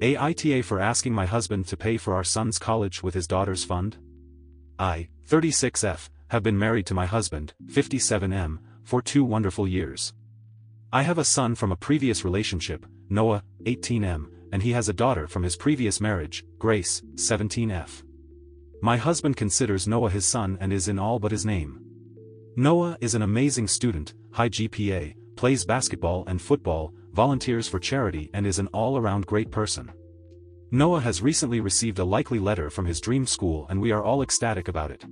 AITA for asking my husband to pay for our son's college with his daughter's fund? I, 36F, have been married to my husband, 57M, for 2 wonderful years. I have a son from a previous relationship, Noah, 18M, and he has a daughter from his previous marriage, Grace, 17F. My husband considers Noah his son and is in all but his name. Noah is an amazing student, high GPA, plays basketball and football, volunteers for charity and is an all-around great person. Noah has recently received a likely letter from his dream school and we are all ecstatic about it.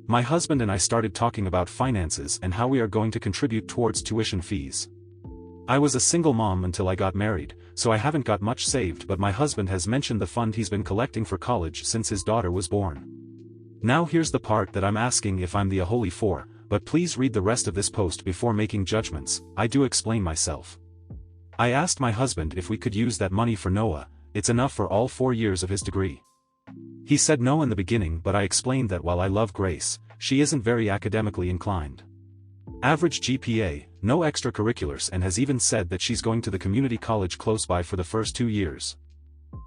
My husband and I started talking about finances and how we are going to contribute towards tuition fees. I was a single mom until I got married, so I haven't got much saved, but my husband has mentioned the fund he's been collecting for college since his daughter was born. Now here's the part that I'm asking if I'm the a holy for, but please read the rest of this post before making judgments. I do explain myself. I asked my husband if we could use that money for Noah. It's enough for all 4 years of his degree. He said no in the beginning, but I explained that while I love Grace, she isn't very academically inclined. Average GPA, no extracurriculars, and has even said that she's going to the community college close by for the first 2 years.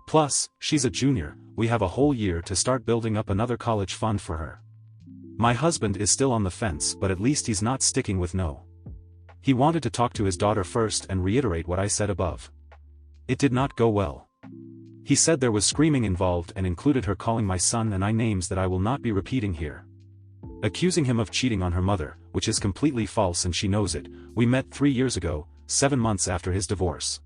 Plus, she's a junior, we have a whole year to start building up another college fund for her. My husband is still on the fence, but at least he's not sticking with no. He wanted to talk to his daughter first and reiterate what I said above. It did not go well. He said there was screaming involved and included her calling my son and I names that I will not be repeating here. Accusing him of cheating on her mother, which is completely false and she knows it. We met 3 years ago, 7 months after his divorce.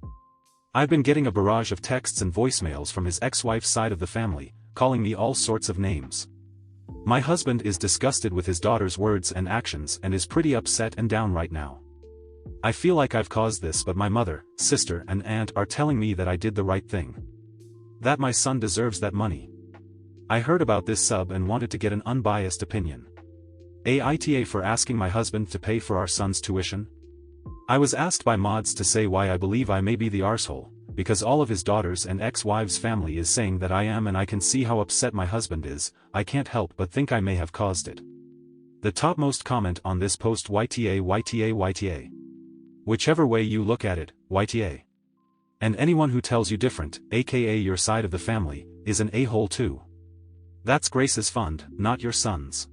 I've been getting a barrage of texts and voicemails from his ex-wife's side of the family, calling me all sorts of names. My husband is disgusted with his daughter's words and actions and is pretty upset and down right now. I feel like I've caused this, but my mother, sister and aunt are telling me that I did the right thing. That my son deserves that money. I heard about this sub and wanted to get an unbiased opinion. AITA for asking my husband to pay for our son's tuition? I was asked by mods to say why I believe I may be the arsehole, because all of his daughters and ex-wives' family is saying that I am, and I can see how upset my husband is. I can't help but think I may have caused it. The topmost comment on this post: YTA YTA YTA. Whichever way you look at it, YTA. And anyone who tells you different, aka your side of the family, is an a-hole too. That's Grace's fund, not your son's.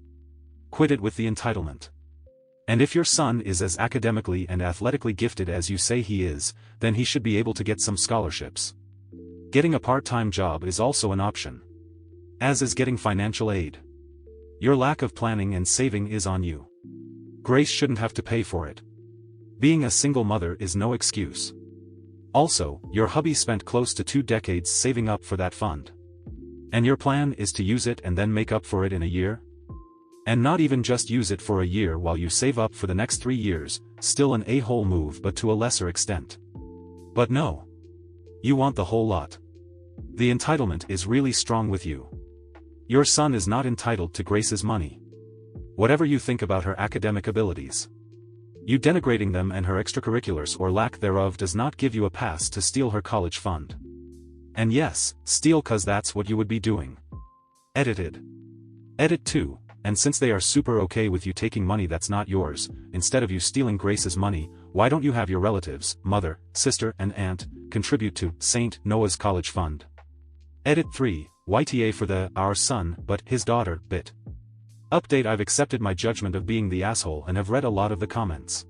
Quit it with the entitlement. And if your son is as academically and athletically gifted as you say he is, then he should be able to get some scholarships. Getting a part-time job is also an option. As is getting financial aid. Your lack of planning and saving is on you. Grace shouldn't have to pay for it. Being a single mother is no excuse. Also, your hubby spent close to 2 decades saving up for that fund. And your plan is to use it and then make up for it in a year? And not even just use it for a year while you save up for the next 3 years, still an a-hole move but to a lesser extent. But no. You want the whole lot. The entitlement is really strong with you. Your son is not entitled to Grace's money. Whatever you think about her academic abilities. You denigrating them and her extracurriculars or lack thereof does not give you a pass to steal her college fund. And yes, steal, cause that's what you would be doing. Edited. Edit 2. And since they are super okay with you taking money that's not yours, instead of you stealing Grace's money, why don't you have your relatives, mother, sister and aunt, contribute to St. Noah's College Fund? Edit 3, YTA for the our son but his daughter bit. Update: I've accepted my judgment of being the asshole and have read a lot of the comments.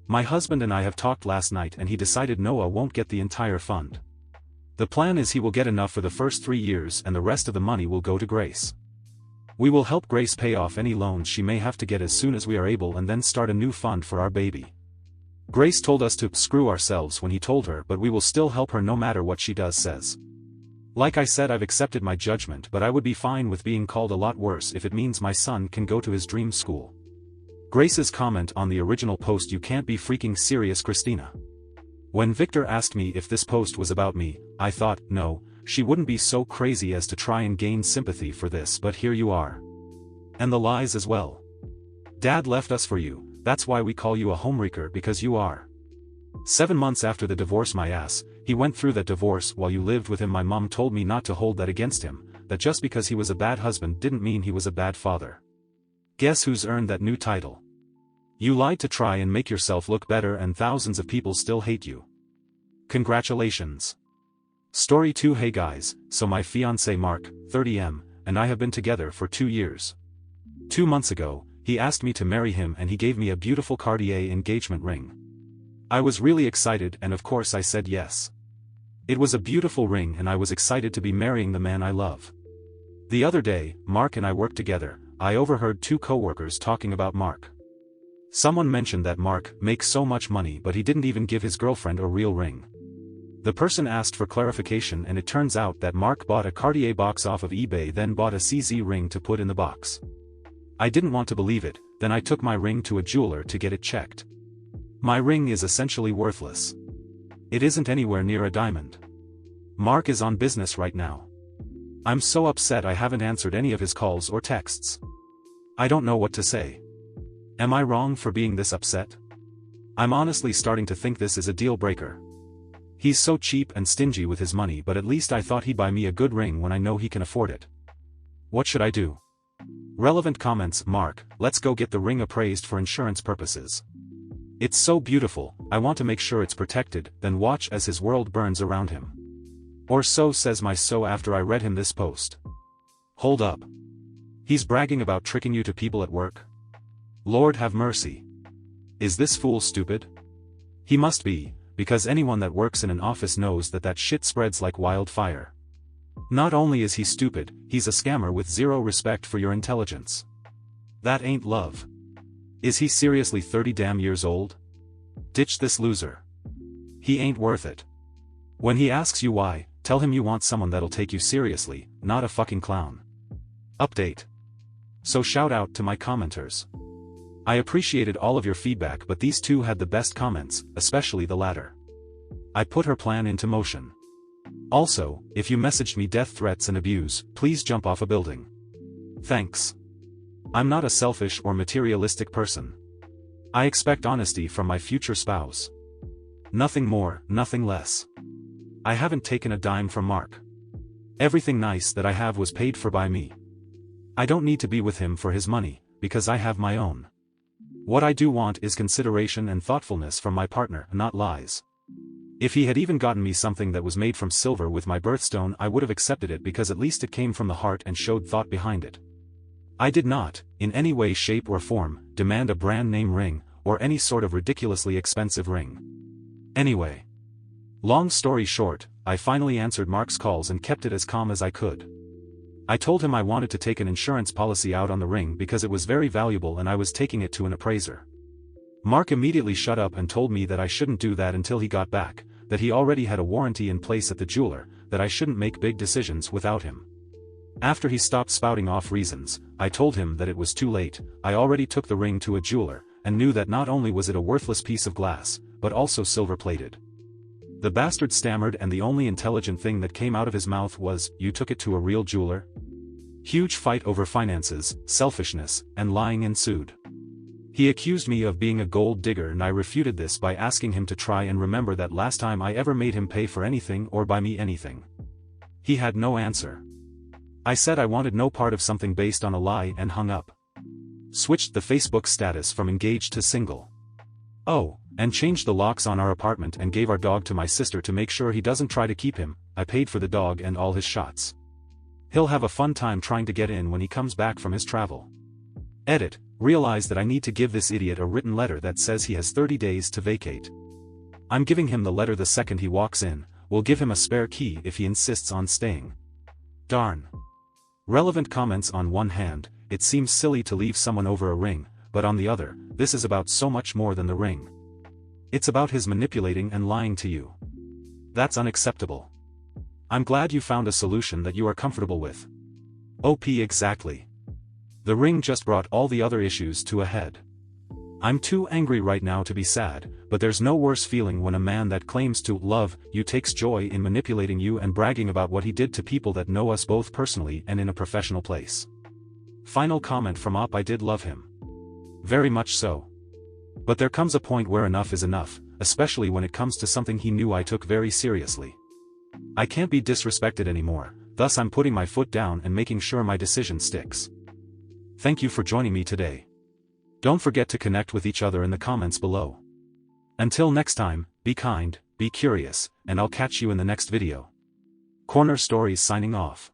My husband and I have talked last night and he decided Noah won't get the entire fund. The plan is he will get enough for the first 3 years and the rest of the money will go to Grace. We will help Grace pay off any loans she may have to get as soon as we are able and then start a new fund for our baby. Grace told us to screw ourselves when he told her, but we will still help her no matter what she says. Like I said, I've accepted my judgment, but I would be fine with being called a lot worse if it means my son can go to his dream school. Grace's comment on the original post: "You can't be freaking serious, Christina." When Victor asked me if this post was about me, I thought, no, she wouldn't be so crazy as to try and gain sympathy for this, but here you are. And the lies as well. Dad left us for you, that's why we call you a homewrecker, because you are. 7 months after the divorce, my ass, he went through that divorce while you lived with him. My mom told me not to hold that against him, that just because he was a bad husband didn't mean he was a bad father. Guess who's earned that new title? You lied to try and make yourself look better and thousands of people still hate you. Congratulations. Story 2. Hey guys, so my fiancé Mark, 30M, and I have been together for 2 years. 2 months ago, he asked me to marry him and he gave me a beautiful Cartier engagement ring. I was really excited and of course I said yes. It was a beautiful ring and I was excited to be marrying the man I love. The other day, Mark and I worked together. I overheard 2 co-workers talking about Mark. Someone mentioned that Mark makes so much money but he didn't even give his girlfriend a real ring. The person asked for clarification and it turns out that Mark bought a Cartier box off of eBay then bought a CZ ring to put in the box. I didn't want to believe it, then I took my ring to a jeweler to get it checked. My ring is essentially worthless. It isn't anywhere near a diamond. Mark is on business right now. I'm so upset I haven't answered any of his calls or texts. I don't know what to say. Am I wrong for being this upset? I'm honestly starting to think this is a deal breaker. He's so cheap and stingy with his money but at least I thought he'd buy me a good ring when I know he can afford it. What should I do? Relevant comments. Mark, let's go get the ring appraised for insurance purposes. It's so beautiful, I want to make sure it's protected, then watch as his world burns around him. Or so says my so after I read him this post. Hold up. He's bragging about tricking you to people at work? Lord have mercy. Is this fool stupid? He must be, because anyone that works in an office knows that shit spreads like wildfire. Not only is he stupid, he's a scammer with zero respect for your intelligence. That ain't love. Is he seriously 30 damn years old? Ditch this loser. He ain't worth it. When he asks you why, tell him you want someone that'll take you seriously, not a fucking clown. Update. So shout out to my commenters. I appreciated all of your feedback but these 2 had the best comments, especially the latter. I put her plan into motion. Also, if you messaged me death threats and abuse, please jump off a building. Thanks. I'm not a selfish or materialistic person. I expect honesty from my future spouse. Nothing more, nothing less. I haven't taken a dime from Mark. Everything nice that I have was paid for by me. I don't need to be with him for his money, because I have my own. What I do want is consideration and thoughtfulness from my partner, not lies. If he had even gotten me something that was made from silver with my birthstone I would have accepted it because at least it came from the heart and showed thought behind it. I did not, in any way shape or form, demand a brand name ring, or any sort of ridiculously expensive ring. Anyway. Long story short, I finally answered Mark's calls and kept it as calm as I could. I told him I wanted to take an insurance policy out on the ring because it was very valuable and I was taking it to an appraiser. Mark immediately shut up and told me that I shouldn't do that until he got back, that he already had a warranty in place at the jeweler, that I shouldn't make big decisions without him. After he stopped spouting off reasons, I told him that it was too late. I already took the ring to a jeweler, and knew that not only was it a worthless piece of glass, but also silver-plated. The bastard stammered and the only intelligent thing that came out of his mouth was, "You took it to a real jeweler?" Huge fight over finances, selfishness, and lying ensued. He accused me of being a gold digger and I refuted this by asking him to try and remember that last time I ever made him pay for anything or buy me anything. He had no answer. I said I wanted no part of something based on a lie and hung up. Switched the Facebook status from engaged to single. Oh, and changed the locks on our apartment and gave our dog to my sister to make sure he doesn't try to keep him. I paid for the dog and all his shots. He'll have a fun time trying to get in when he comes back from his travel. Edit, realize that I need to give this idiot a written letter that says he has 30 days to vacate. I'm giving him the letter the second he walks in, we'll give him a spare key if he insists on staying. Darn. Relevant comments. On one hand, it seems silly to leave someone over a ring, but on the other, this is about so much more than the ring. It's about his manipulating and lying to you. That's unacceptable. I'm glad you found a solution that you are comfortable with. OP exactly. The ring just brought all the other issues to a head. I'm too angry right now to be sad, but there's no worse feeling when a man that claims to love you takes joy in manipulating you and bragging about what he did to people that know us both personally and in a professional place. Final comment from Op: I did love him. Very much so. But there comes a point where enough is enough, especially when it comes to something he knew I took very seriously. I can't be disrespected anymore, thus I'm putting my foot down and making sure my decision sticks. Thank you for joining me today. Don't forget to connect with each other in the comments below. Until next time, be kind, be curious, and I'll catch you in the next video. Corner Stories signing off.